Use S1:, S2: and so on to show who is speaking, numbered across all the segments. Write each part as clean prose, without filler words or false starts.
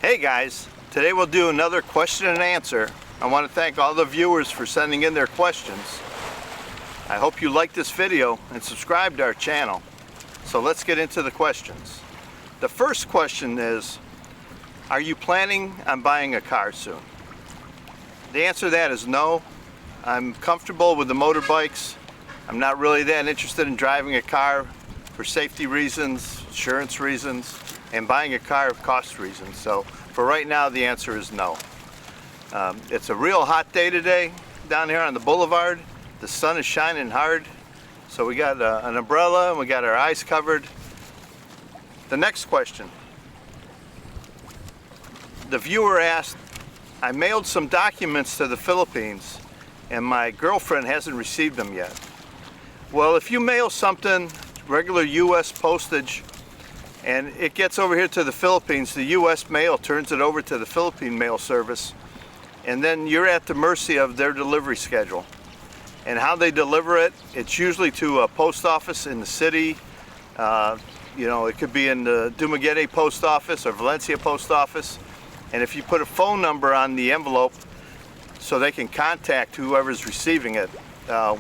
S1: Hey guys, today we'll do another question and answer. I want to thank all the viewers for sending in their questions. I hope you like this video and subscribe to our channel. So let's get into the questions. The first question is, are you planning on buying a car soon? The answer to that is no. I'm comfortable with the motorbikes. I'm not really that interested in driving a car for safety reasons, insurance reasons, and buying a car for cost reasons. So for right now, the answer is no. It's a real hot day today down here on the boulevard. The sun is shining hard. So we got an umbrella and we got our eyes covered. The next question. The viewer asked, I mailed some documents to the Philippines and my girlfriend hasn't received them yet. Well, if you mail something, regular US postage, and it gets over here to the Philippines, the US mail turns it over to the Philippine mail service, and then you're at the mercy of their delivery schedule. And how they deliver it, it's usually to a post office in the city. You know, it could be in the Dumaguete post office or Valencia post office. And if you put a phone number on the envelope so they can contact whoever's receiving it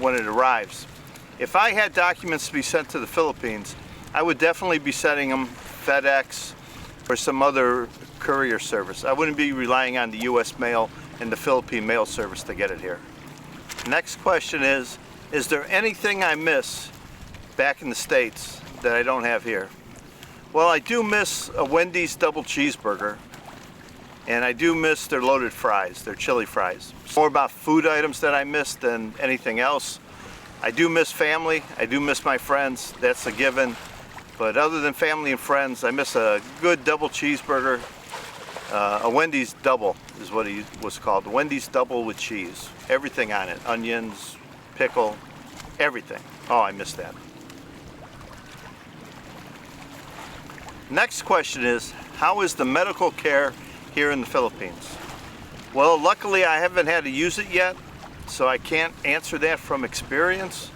S1: when it arrives. If I had documents to be sent to the Philippines, I would definitely be sending them FedEx or some other courier service. I wouldn't be relying on the US mail and the Philippine mail service to get it here. Next question is there anything I miss back in the States that I don't have here? Well, I do miss a Wendy's double cheeseburger, and I do miss their loaded fries, their chili fries. It's more about food items that I miss than anything else. I do miss family, I do miss my friends, that's a given. But other than family and friends, I miss a good double cheeseburger. A Wendy's double is what it was called. The Wendy's double with cheese. Everything on it, onions, pickle, everything. Oh, I miss that. Next question is, how is the medical care here in the Philippines? Well, luckily I haven't had to use it yet, so I can't answer that from experience.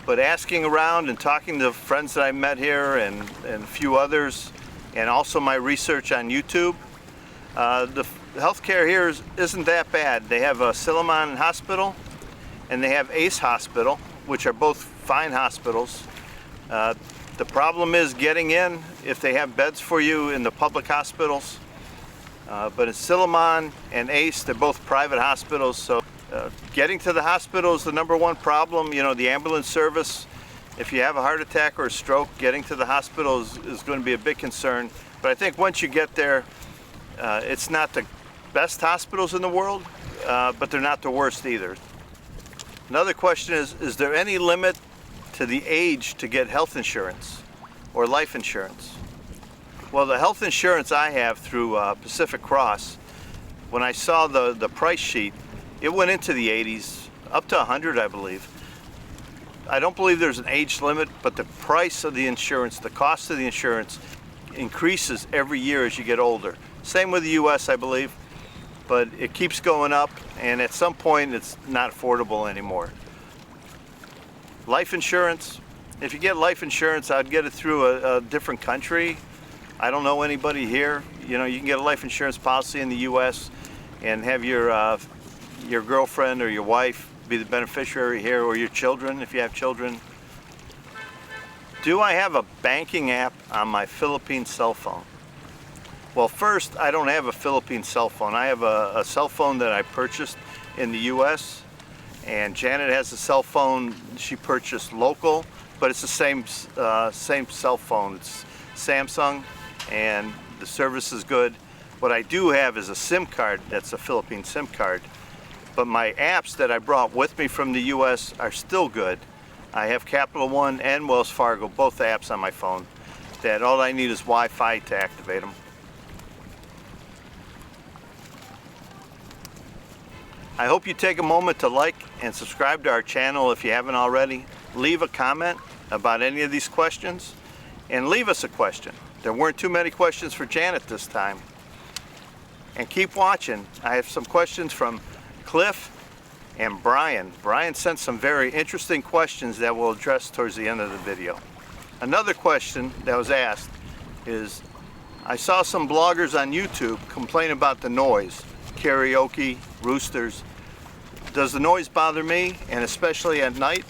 S1: But asking around and talking to friends that I met here and a few others, and also my research on YouTube, the healthcare here isn't that bad. They have a Silliman Hospital and they have Ace Hospital, which are both fine hospitals. The problem is getting in, if they have beds for you in the public hospitals. But in Silliman and Ace, they're both private hospitals, so getting to the hospital is the number one problem. You know, the ambulance service, if you have a heart attack or a stroke, getting to the hospital is going to be a big concern. But I think once you get there, it's not the best hospitals in the world, but they're not the worst either. Another question is there any limit to the age to get health insurance or life insurance? Well, the health insurance I have through Pacific Cross, when I saw the price sheet, it went into the 80s, up to 100, I believe. I don't believe there's an age limit, but the price of the insurance, the cost of the insurance increases every year as you get older. Same with the US, I believe, but it keeps going up, and at some point it's not affordable anymore. Life insurance, if you get life insurance, I'd get it through a different country. I don't know anybody here. You know, you can get a life insurance policy in the US and have your girlfriend or your wife be the beneficiary here, or your children if you have children. Do I have a banking app on my Philippine cell phone? Well, first, I don't have a Philippine cell phone. I have a cell phone that I purchased in the US, and Janet has a cell phone she purchased local, but it's the same cell phone. It's Samsung, and the service is good. What I do have is a SIM card that's a Philippine SIM card, but my apps that I brought with me from the US are still good. I have Capital One and Wells Fargo, both apps on my phone, that all I need is Wi-Fi to activate them. I hope you take a moment to like and subscribe to our channel if you haven't already. Leave a comment about any of these questions, and leave us a question. There weren't too many questions for Janet this time. And keep watching. I have some questions from Cliff and Brian. Brian sent some very interesting questions that we'll address towards the end of the video. Another question that was asked is, I saw some bloggers on YouTube complain about the noise, karaoke, roosters. Does the noise bother me, and especially at night?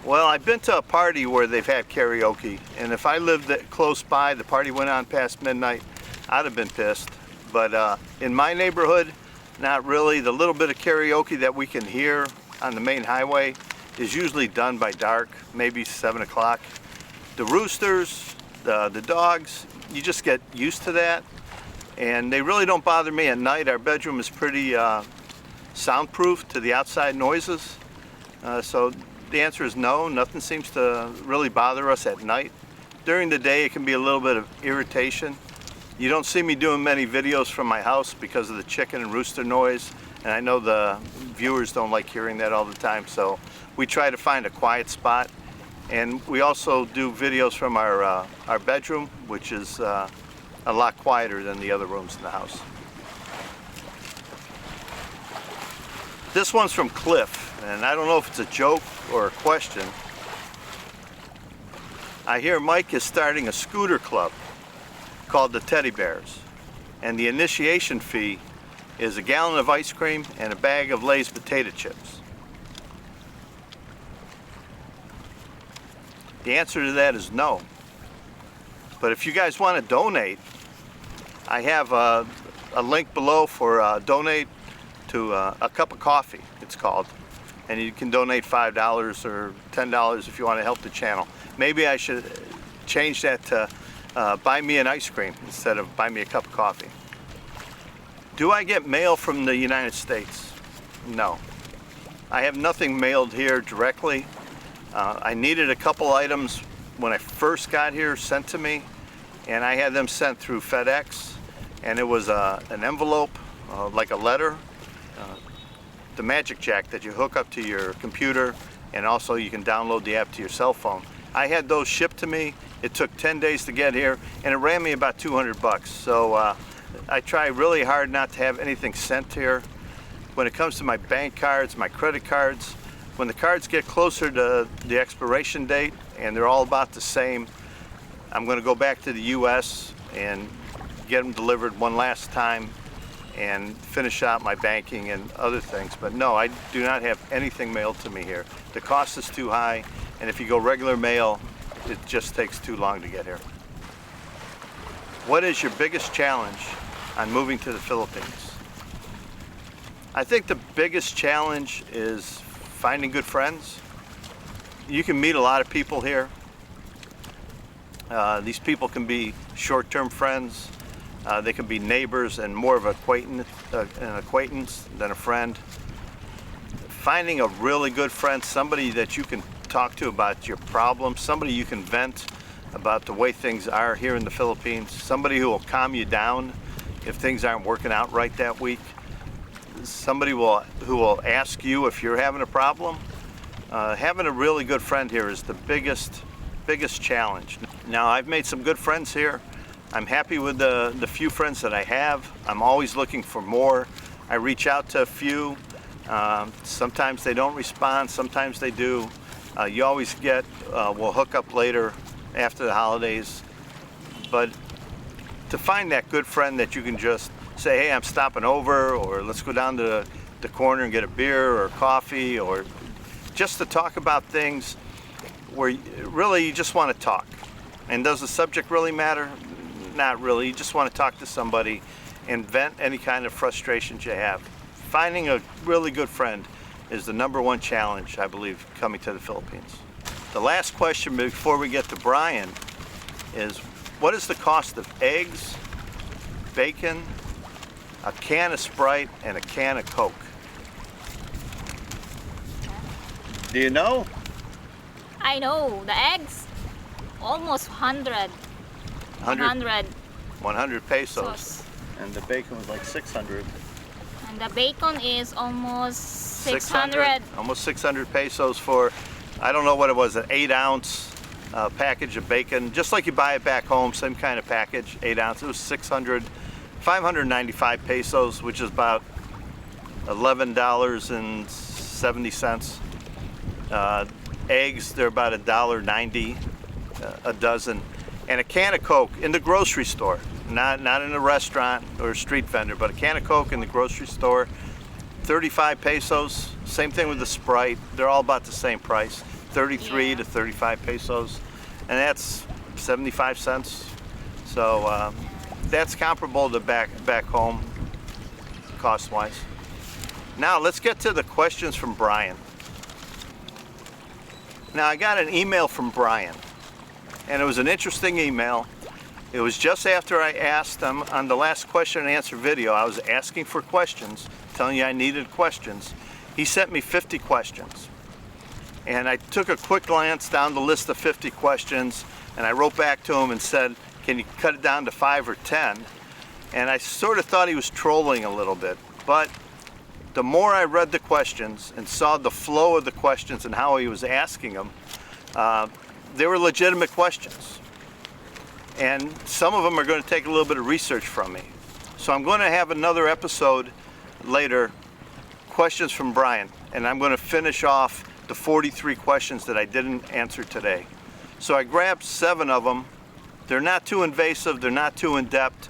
S1: Well, I've been to a party where they've had karaoke, and if I lived close by, the party went on past midnight, I'd have been pissed. But in my neighborhood, not really. The little bit of karaoke that we can hear on the main highway is usually done by dark, maybe 7 o'clock. The roosters, the dogs, you just get used to that, and they really don't bother me at night. Our bedroom is pretty soundproof to the outside noises, so the answer is no. Nothing seems to really bother us at night. During the day it can be a little bit of irritation. You don't see me doing many videos from my house because of the chicken and rooster noise, and I know the viewers don't like hearing that all the time, so we try to find a quiet spot. And we also do videos from our bedroom, which is a lot quieter than the other rooms in the house. This one's from Cliff, and I don't know if it's a joke or a question. I hear Mike is starting a scooter club called the Teddy Bears, and the initiation fee is a gallon of ice cream and a bag of Lay's potato chips. The answer to that is no. But if you guys want to donate, I have a link below for donate to a cup of coffee, it's called. And you can donate $5 or $10 if you want to help the channel. Maybe I should change that to buy me an ice cream instead of buy me a cup of coffee. Do I get mail from the United States? No. I have nothing mailed here directly. I needed a couple items when I first got here sent to me, and I had them sent through FedEx, and it was an envelope, like a letter, the Magic Jack that you hook up to your computer, and also you can download the app to your cell phone. I had those shipped to me. It took 10 days to get here, and it ran me about 200 bucks. So I try really hard not to have anything sent here. When it comes to my bank cards, my credit cards, when the cards get closer to the expiration date and they're all about the same, I'm going to go back to the US and get them delivered one last time and finish out my banking and other things. But no, I do not have anything mailed to me here. The cost is too high, and if you go regular mail, it just takes too long to get here. What is your biggest challenge on moving to the Philippines? I think the biggest challenge is finding good friends. You can meet a lot of people here. These people can be short-term friends. They can be neighbors and more of an acquaintance than a friend. Finding a really good friend, somebody that you can talk to about your problems, somebody you can vent about the way things are here in the Philippines, somebody who will calm you down if things aren't working out right that week, somebody who will ask you if you're having a problem. Having a really good friend here is the biggest challenge. Now, I've made some good friends here. I'm happy with the few friends that I have. I'm always looking for more. I reach out to a few. Sometimes they don't respond, sometimes they do. You always get, we'll hook up later after the holidays. But to find that good friend that you can just say, hey, I'm stopping over, or let's go down to the corner and get a beer or coffee, or just to talk about things where really you just want to talk. And does the subject really matter? Not really. You just want to talk to somebody and vent any kind of frustrations you have. Finding a really good friend is the #1 challenge, I believe, coming to the Philippines. The last question before we get to Brian is, what is the cost of eggs, bacon, a can of Sprite, and a can of Coke? Do you know?
S2: I know. The eggs, almost 100
S1: pesos. And the bacon was like 600.
S2: And the bacon is almost 600.
S1: Almost 600 pesos for, I don't know what it was, an 8-ounce package of bacon. Just like you buy it back home, same kind of package, 8 ounces. It was 595 pesos, which is about $11.70. Eggs, they're about $1.90 a dozen. and a can of Coke in the grocery store, not in a restaurant or a street vendor, but a can of Coke in the grocery store, 35 pesos. Same thing with the Sprite. They're all about the same price, 33 to 35 pesos, and that's 75 cents. So that's comparable to back home, cost-wise. Now let's get to the questions from Brian. Now I got an email from Brian, and it was an interesting email. It was just after I asked him on the last question and answer video. I was asking for questions, telling you I needed questions. He sent me 50 questions. And I took a quick glance down the list of 50 questions, and I wrote back to him and said, can you cut it down to 5 or 10? And I sort of thought he was trolling a little bit. But the more I read the questions and saw the flow of the questions and how he was asking them, they were legitimate questions. And some of them are going to take a little bit of research from me. So I'm going to have another episode later, questions from Brian, and I'm going to finish off the 43 questions that I didn't answer today. So I grabbed 7 of them. They're not too invasive, they're not too in-depth,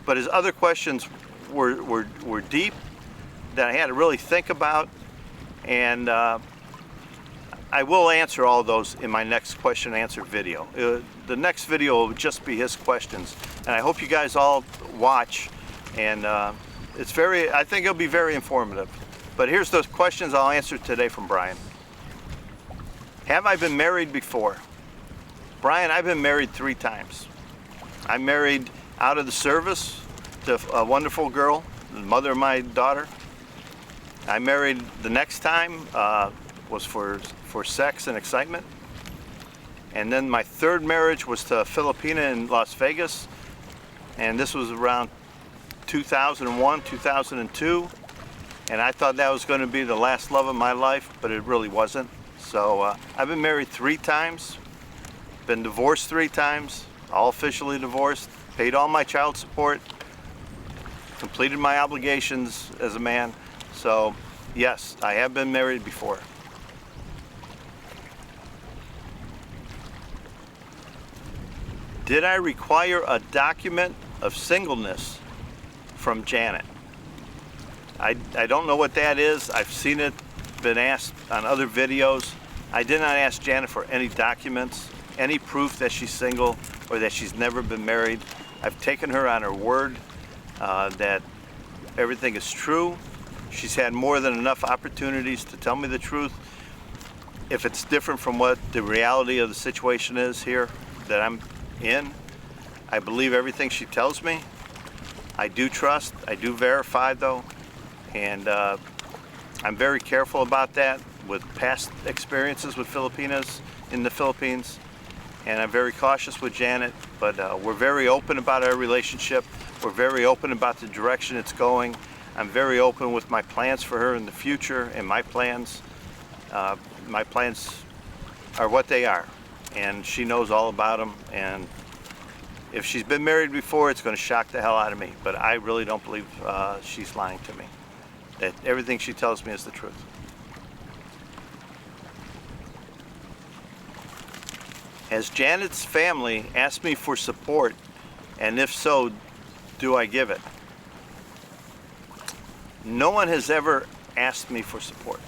S1: but his other questions were deep, that I had to really think about, and I will answer all those in my next question and answer video. The next video will just be his questions, and I hope you guys all watch, and I think it'll be very informative. But here's the questions I'll answer today from Brian. Have I been married before? Brian, I've been married 3 times. I married out of the service to a wonderful girl, the mother of my daughter. I married the next time, was for sex and excitement. And then my 3rd marriage was to Fillipina in Las Vegas. And this was around 2001, 2002. And I thought that was going to be the last love of my life, but it really wasn't. So I've been married 3 times, been divorced 3 times, all officially divorced, paid all my child support, completed my obligations as a man. So yes, I have been married before. Did I require a document of singleness from Janet? I don't know what that is. I've seen it, been asked on other videos. I did not ask Janet for any documents, any proof that she's single or that she's never been married. I've taken her on her word that everything is true. She's had more than enough opportunities to tell me the truth. If it's different from what the reality of the situation is here that I'm in, I believe everything she tells me. I do trust, I do verify though, and I'm very careful about that with past experiences with Filipinas in the Philippines, and I'm very cautious with Janet, but we're very open about our relationship. We're very open about the direction it's going. I'm very open with my plans for her in the future, and my plans are what they are, and she knows all about them. And if she's been married before, it's going to shock the hell out of me, but I really don't believe she's lying to me. That everything she tells me is the truth. Has Janet's family asked me for support, and if so, do I give it? No one has ever asked me for support.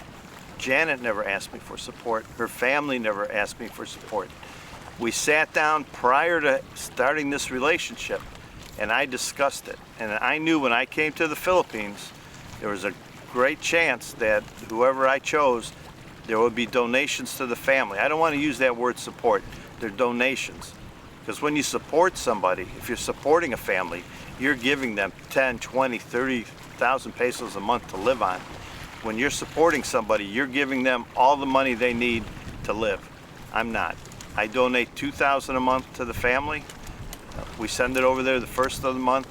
S1: Janet never asked me for support. Her family never asked me for support. We sat down prior to starting this relationship, and I discussed it. And I knew when I came to the Philippines, there was a great chance that whoever I chose, there would be donations to the family. I don't want to use that word support. They're donations. Because when you support somebody, if you're supporting a family, you're giving them 10, 20, 30,000 pesos a month to live on. When you're supporting somebody, you're giving them all the money they need to live. I'm not. I donate $2,000 a month to the family. We send it over there the first of the month.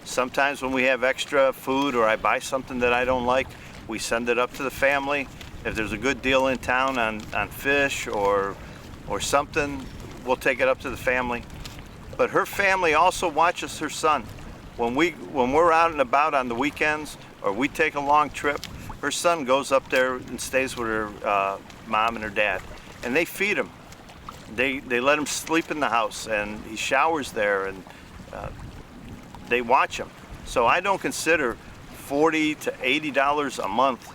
S1: Sometimes when we have extra food or I buy something that I don't like, we send it up to the family. If there's a good deal in town on fish or something, we'll take it up to the family. But her family also watches her son. When we're out and about on the weekends or we take a long trip, her son goes up there and stays with her mom and her dad, and they feed him. They let him sleep in the house, and he showers there, and they watch him. So I don't consider $40 to $80 a month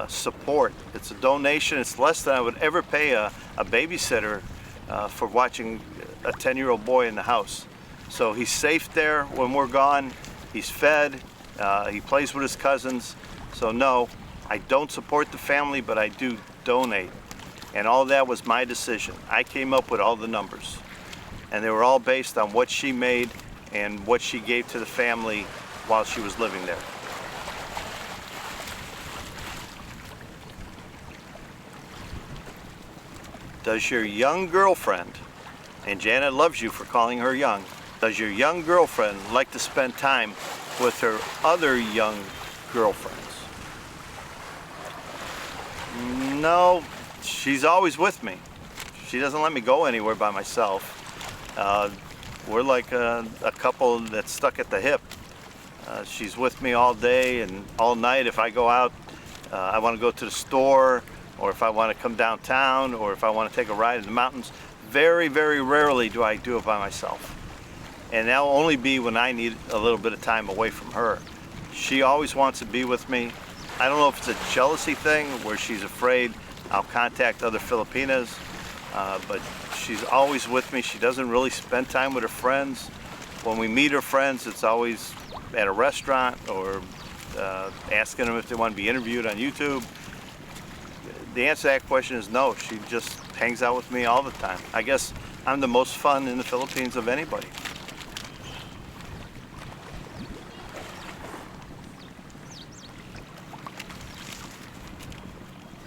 S1: support. It's a donation. It's less than I would ever pay a babysitter for watching a 10-year-old boy in the house. So he's safe there when we're gone. He's fed. He plays with his cousins. So no, I don't support the family, but I do donate. And all that was my decision. I came up with all the numbers. And they were all based on what she made and what she gave to the family while she was living there. Does your young girlfriend, and Janet loves you for calling her young, does your young girlfriend like to spend time with her other young girlfriends? No, she's always with me. She doesn't let me go anywhere by myself. We're like a couple that's stuck at the hip. She's with me all day and all night. If I go out, I want to go to the store, or if I want to come downtown, or if I want to take a ride in the mountains. Very, very rarely do I do it by myself. And that'll only be when I need a little bit of time away from her. She always wants to be with me. I don't know if it's a jealousy thing where she's afraid I'll contact other Filipinas, but she's always with me. She doesn't really spend time with her friends. When we meet her friends, it's always at a restaurant or asking them if they want to be interviewed on YouTube. The answer to that question is no. She just hangs out with me all the time. I guess I'm the most fun in the Philippines of anybody.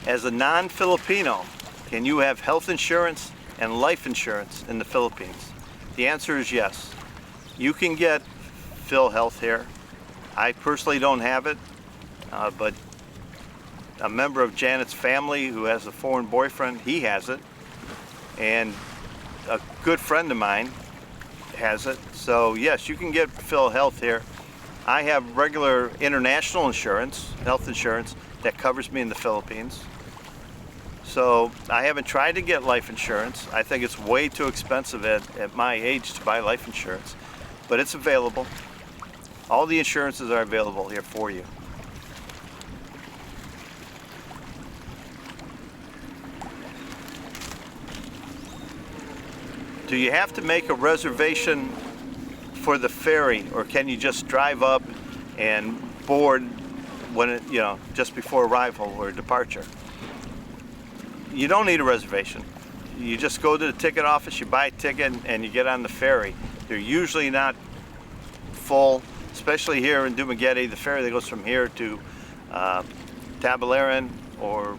S1: As a non-Filipino, can you have health insurance and life insurance in the Philippines? The answer is yes. You can get PhilHealth here. I personally don't have it, but a member of Janet's family who has a foreign boyfriend, he has it. And a good friend of mine has it. So yes, you can get PhilHealth here. I have regular international insurance, health insurance, that covers me in the Philippines. So I haven't tried to get life insurance. I think it's way too expensive at my age to buy life insurance, but it's available. All the insurances are available here for you. Do you have to make a reservation for the ferry, or can you just drive up and board when it, just before arrival or departure? You don't need a reservation. You just go to the ticket office, you buy a ticket, and you get on the ferry. They're usually not full, especially here in Dumaguete. The ferry that goes from here to Tabalaran, or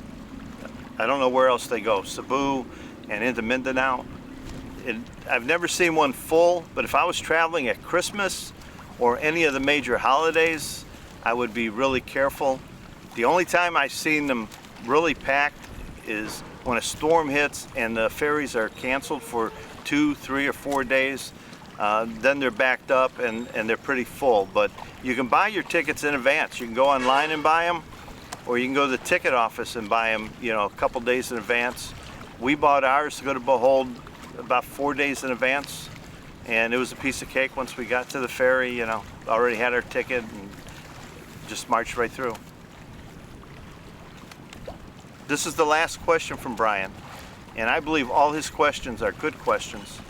S1: I don't know where else they go, Cebu and into Mindanao. I've never seen one full, but if I was traveling at Christmas or any of the major holidays, I would be really careful. The only time I've seen them really packed is when a storm hits and the ferries are canceled for 2, 3, or 4 days. Then they're backed up and they're pretty full. But you can buy your tickets in advance. You can go online and buy them, or you can go to the ticket office and buy them, a couple days in advance. We bought ours to go to Bohol about 4 days in advance, and it was a piece of cake once we got to the ferry. Already had our ticket and just marched right through. This is the last question from Brian, and I believe all his questions are good questions,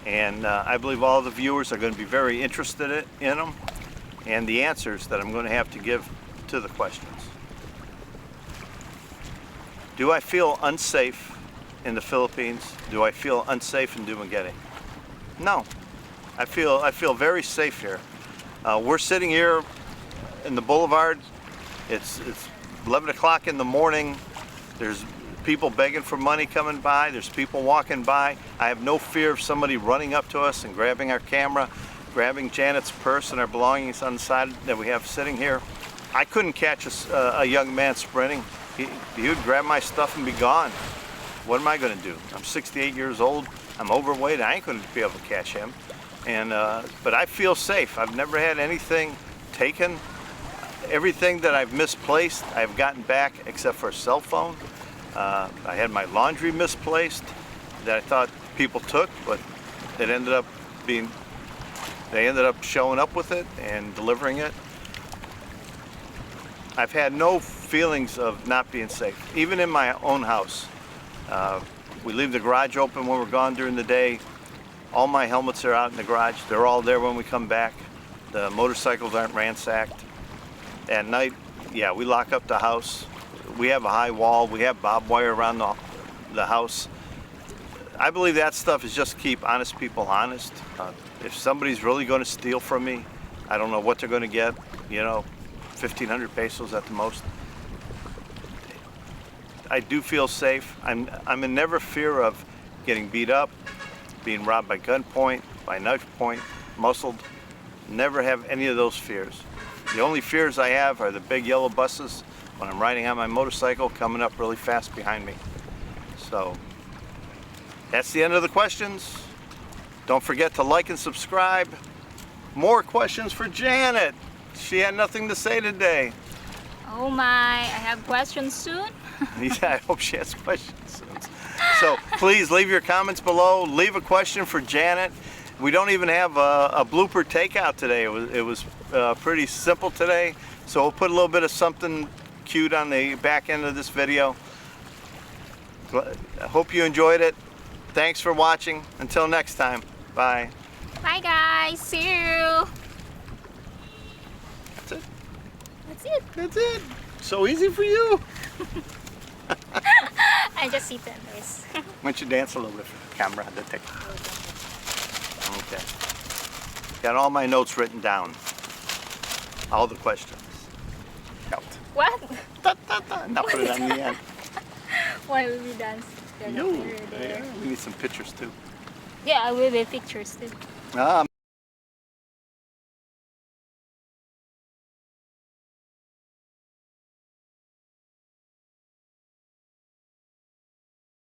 S1: and I believe all the viewers are going to be very interested in them and the answers that I'm going to have to give to the questions. Do I feel unsafe in the Philippines? Do I feel unsafe in Dumaguete? No, I feel very safe here. We're sitting here in the boulevard. It's 11 o'clock in the morning. There's people begging for money coming by. There's people walking by. I have no fear of somebody running up to us and grabbing our camera, grabbing Janet's purse and our belongings on the side that we have sitting here. I couldn't catch a young man sprinting. He would grab my stuff and be gone. What am I going to do? I'm 68 years old. I'm overweight. I ain't going to be able to catch him. But I feel safe. I've never had anything taken. Everything that I've misplaced, I've gotten back except for a cell phone. I had my laundry misplaced. that I thought people took, but it ended up being, they ended up showing up with it and delivering it. I've had no feelings of not being safe, even in my own house. We leave the garage open when we're gone during the day. All my helmets are out in the garage. They're all there when we come back. The motorcycles aren't ransacked. At night, yeah, we lock up the house. We have a high wall. We have barbed wire around the house. I believe that stuff is just to keep honest people honest. If somebody's really going to steal from me, I don't know what they're going to get, you know, 1,500 pesos at the most. I do feel safe. I'm in never fear of getting beat up, being robbed by gunpoint, by knife point, muscled. Never have any of those fears. The only fears I have are the big yellow buses when I'm riding on my motorcycle coming up really fast behind me. So that's the end of the questions. Don't forget to like and subscribe. More questions for Janet. She had nothing to say today.
S2: Oh my, I have questions soon.
S1: Yeah, I hope she has questions soon. So please leave your comments below. Leave a question for Janet. We don't even have a blooper takeout today. It was pretty simple today. So we'll put a little bit of something cute on the back end of this video. I hope you enjoyed it. Thanks for watching. Until next time, bye.
S2: Bye guys, see you.
S1: That's it.
S2: That's it.
S1: That's it. So easy for you.
S2: I just sit on this.
S1: Why don't you dance a little bit for the camera? Okay. Got all my notes written down. All the questions. Out.
S2: What?
S1: Da, da, da. Now put it on the end.
S2: Why will we dance?
S1: Yo, yeah, we need some pictures too.
S2: Yeah, I will be pictures too.